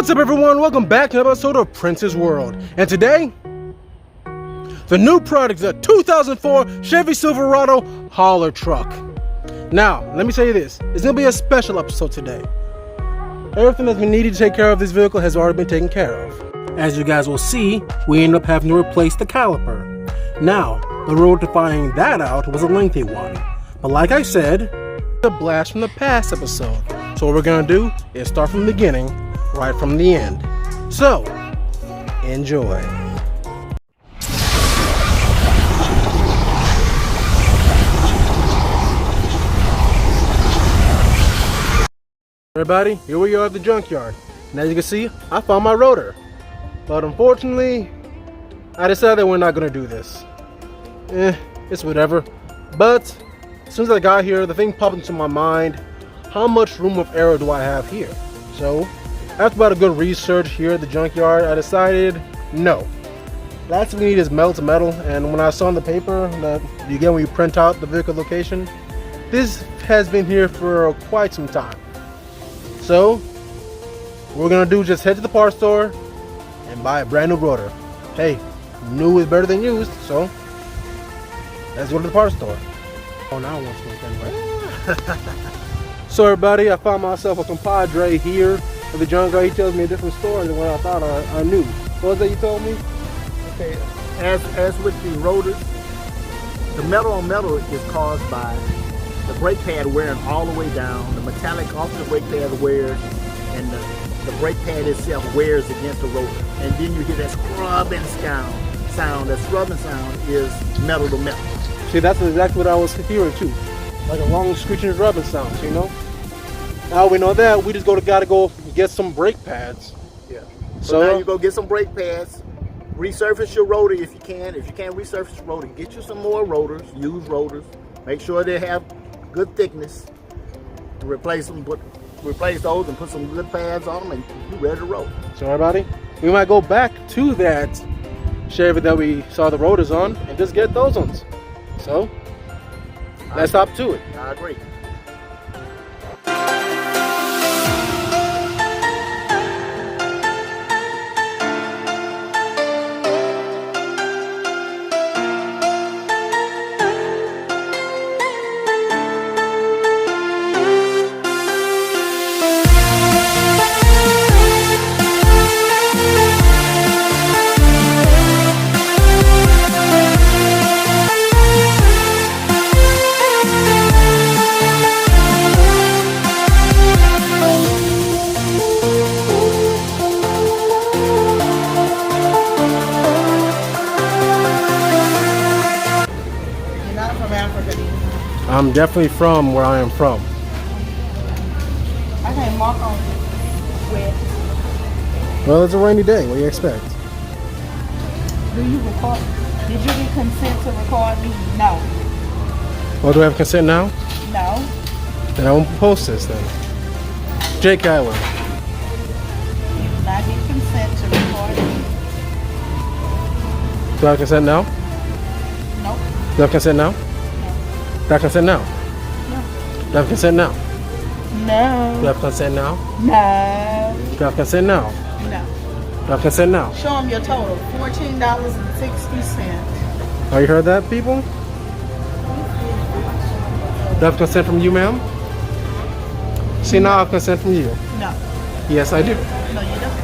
What's up, everyone? Welcome back to another episode of Prince's World. And today, the new product is a 2004 Chevy Silverado hauler truck. Now, let me tell you this. It's going to be a special episode today. Everything that's been needed to take care of this vehicle has already been taken care of. As you guys will see, we ended up having to replace the caliper. Now, the road to finding that out was a lengthy one. But like I said, a blast from the past episode. So what we're going to do is start from the beginning, right from the end. So, enjoy. Everybody, here we are at the junkyard. And as you can see, I found my rotor. But unfortunately, I decided that we're not going to do this. It's whatever. But as soon as I got here, the thing popped into my mind, how much room of error do I have here? So, after about a good research here at the junkyard, I decided no. Last thing we need is metal to metal, and when I saw on the paper that you get when you print out the vehicle location, this has been here for quite some time. So, what we're gonna do is just head to the parts store and buy a brand new rotor. Hey, new is better than used, so let's go to the parts store. Oh, now I want to anyway. So everybody, I found myself a compadre here at the junkyard. He tells me a different story than what I thought I knew. What was that you told me? Okay, as with the rotors, the metal on metal is caused by the brake pad wearing all the way down, the metallic off the brake pad wears, and the brake pad itself wears against the rotor. And then you hear that scrubbing sound. That scrubbing sound is metal to metal. See, that's exactly what I was hearing too. Like a long screeching rubbing sound, you know? Now we know that, we just gotta go get some brake pads. Yeah. So now you go get some brake pads, resurface your rotor if you can. If you can't resurface your rotor, get you some more rotors, used rotors. Make sure they have good thickness to replace them. Replace those and put some good pads on them, and you're ready to roll. So everybody, we might go back to that Chevy that we saw the rotors on and just get those ones. So, let's hop to it. I agree. I'm definitely from where I am from. I can't mark on wet. Well, it's a rainy day. What do you expect? Do you record? Did you get consent to record me? No. Well, do I have consent now? No. Then I won't post this then. Jake Island. You do not get consent to record me. Do I have consent now? Nope. Do I have consent now? Do I have consent now? No. Do I have consent now? No. Do I have consent now? No. Do I have consent now? No. Do I have consent now? Show them your total. $14.60. Oh, you heard that, people? Do I have consent from you, ma'am? See, now I have consent from you. No. Yes, I do. No, you don't.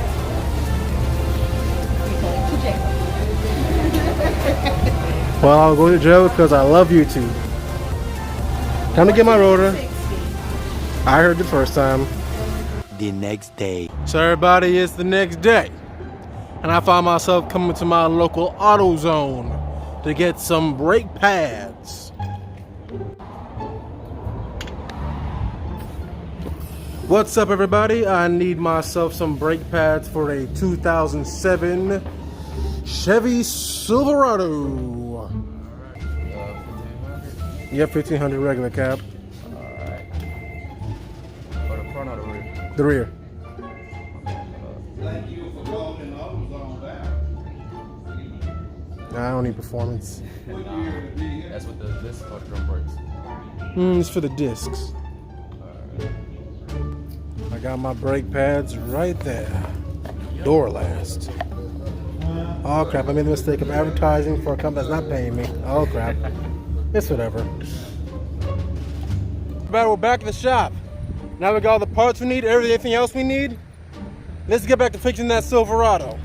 You're going to jail. Well, I'll go to jail because I love you too. Time to get my rotor. I heard the first time. The next day. So everybody, it's the next day. And I find myself coming to my local AutoZone to get some brake pads. What's up, everybody? I need myself some brake pads for a 2007 Chevy Silverado. Yep, 1500 regular cab. Alright. For the front or the rear? The rear. Thank you for calling AutoZone back. Nah, I don't need performance. That's with the disc or drum brakes. It's for the discs. I got my brake pads right there. door last. Oh crap, I made the mistake of advertising for a company that's not paying me. Oh crap. It's whatever. But we're back at the shop. Now we got all the parts we need, everything else we need. Let's get back to fixing that Silverado.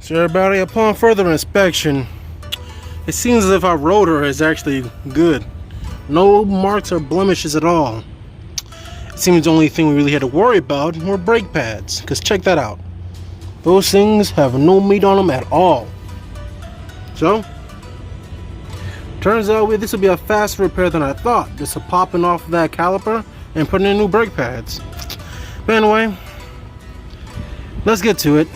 So everybody, upon further inspection, it seems as if our rotor is actually good. No marks or blemishes at all. It seems the only thing we really had to worry about were brake pads, because check that out. Those things have no meat on them at all. So, turns out this will be a faster repair than I thought. Just popping off that caliper and putting in new brake pads. But anyway, let's get to it.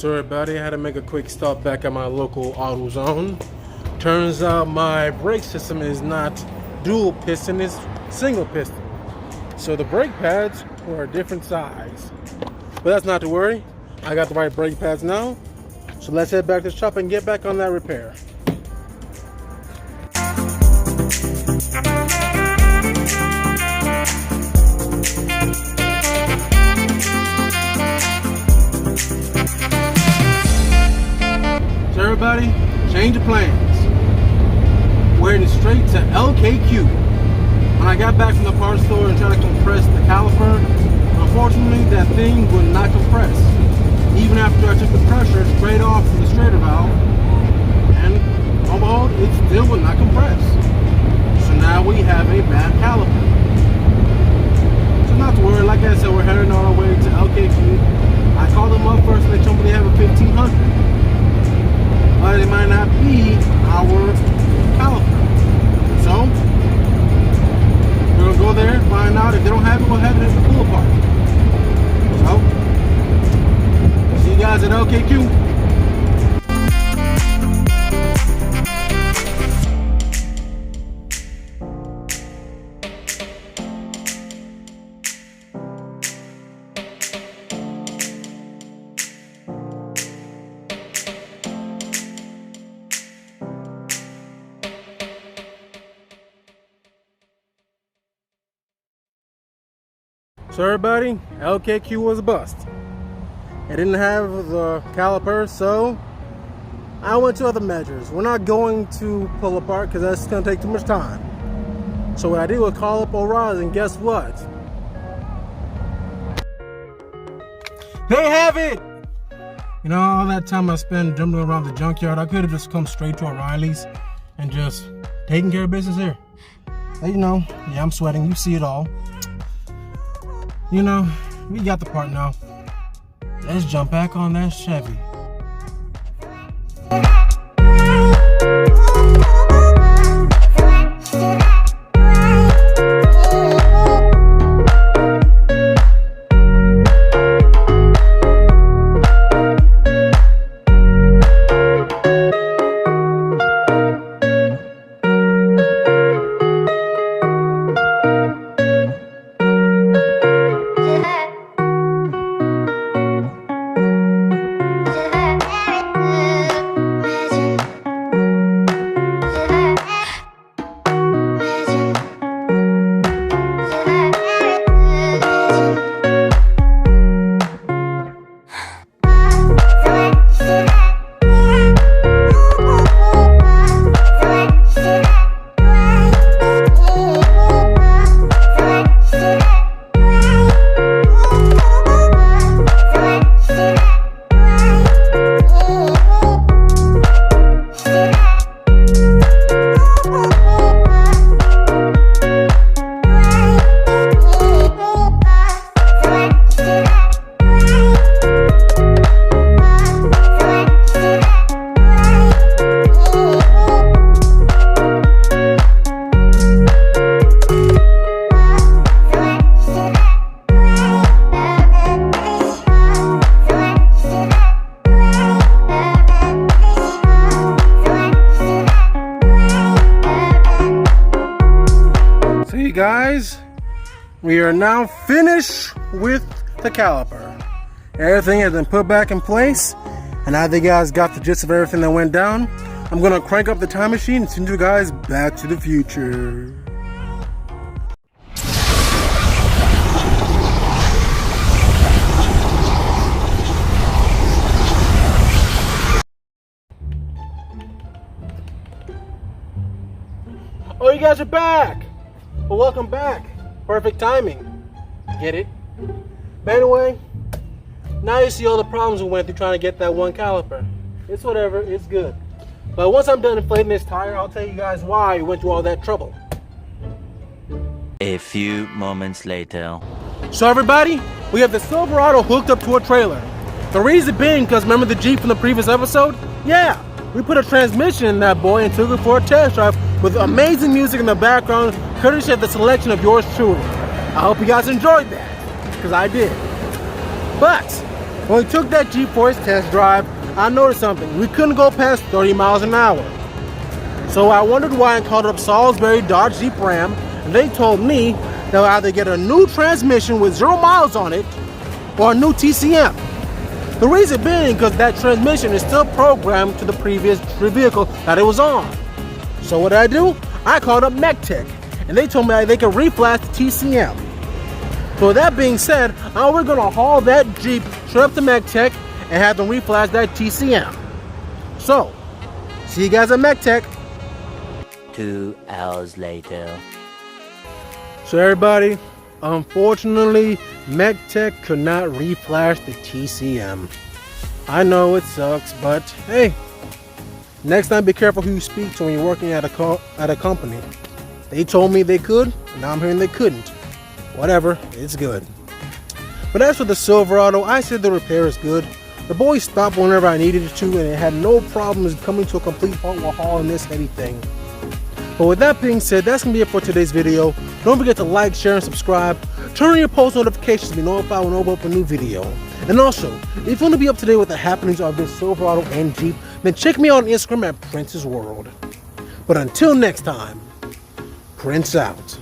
So everybody, I had to make a quick stop back at my local AutoZone. Turns out my brake system is not dual piston, it's single piston. So the brake pads were a different size. But that's not to worry. I got the right brake pads now. So let's head back to the shop and get back on that repair. So everybody, change of plans. We're heading straight to LKQ. When I got back from the parts store and tried to compress the caliper, unfortunately that that thing would not compress. Even after I took the pressure straight off from the straighter valve, and on behold, it still would not compress. So now we have a bad caliper. So not to worry, like I said, we're heading on our way to LKQ. I called them up first and they told me they have a 1500. But it might not be our caliper. So we're gonna go there, find out. If they don't have it, we'll have it at the pull apart. So see you guys at LKQ. So everybody, LKQ was a bust. It didn't have the caliper, so I went to other measures. We're not going to pull apart because that's going to take too much time. So what I did was call up O'Reilly, and guess what? They have it! You know, all that time I spent jumping around the junkyard, I could have just come straight to O'Reilly's and just taken care of business here. But you know, yeah, I'm sweating. You see it all. You know, we got the part now. Let's jump back on that Chevy. Guys, we are now finished with the caliper. Everything has been put back in place, and now that you guys got the gist of everything that went down, I'm gonna crank up the time machine and send you guys back to the future. Oh, you guys are back! Well, welcome back. Perfect timing. Get it? But anyway, now you see all the problems we went through trying to get that one caliper. It's whatever, it's good. But once I'm done inflating this tire, I'll tell you guys why we went through all that trouble. A few moments later. So everybody, we have the Silverado hooked up to a trailer. The reason being, because remember the Jeep from the previous episode? Yeah, we put a transmission in that boy and took it for a test drive with amazing music in the background, courtesy of the selection of yours truly. I hope you guys enjoyed that, because I did. But when we took that Jeep for its test drive, I noticed something. We couldn't go past 30 miles an hour. So I wondered why and called up Salisbury Dodge Jeep Ram, and they told me they'll either get a new transmission with 0 miles on it or a new TCM. The reason being because that transmission is still programmed to the previous vehicle that it was on. So what did I do? I called up MechTech, and they told me they could reflash the TCM. So with that being said, we're gonna haul that Jeep straight up to MechTech and have them reflash that TCM. So, see you guys at MechTech. 2 hours later. So everybody, unfortunately, MechTech could not reflash the TCM. I know it sucks, but hey, next time be careful who you speak to when you're working at a company. They told me they could, and now I'm hearing they couldn't. Whatever, it's good. But as for the Silverado, I said the repair is good. The boy stopped whenever I needed it to, and it had no problems coming to a complete halt while hauling this heavy thing. But with that being said, that's going to be it for today's video. Don't forget to like, share, and subscribe. Turn on your post notifications to be notified when I upload a new video. And also, if you want to be up to date with the happenings of this Silverado and Jeep, then check me out on Instagram at Prince's World. But until next time, Prince out.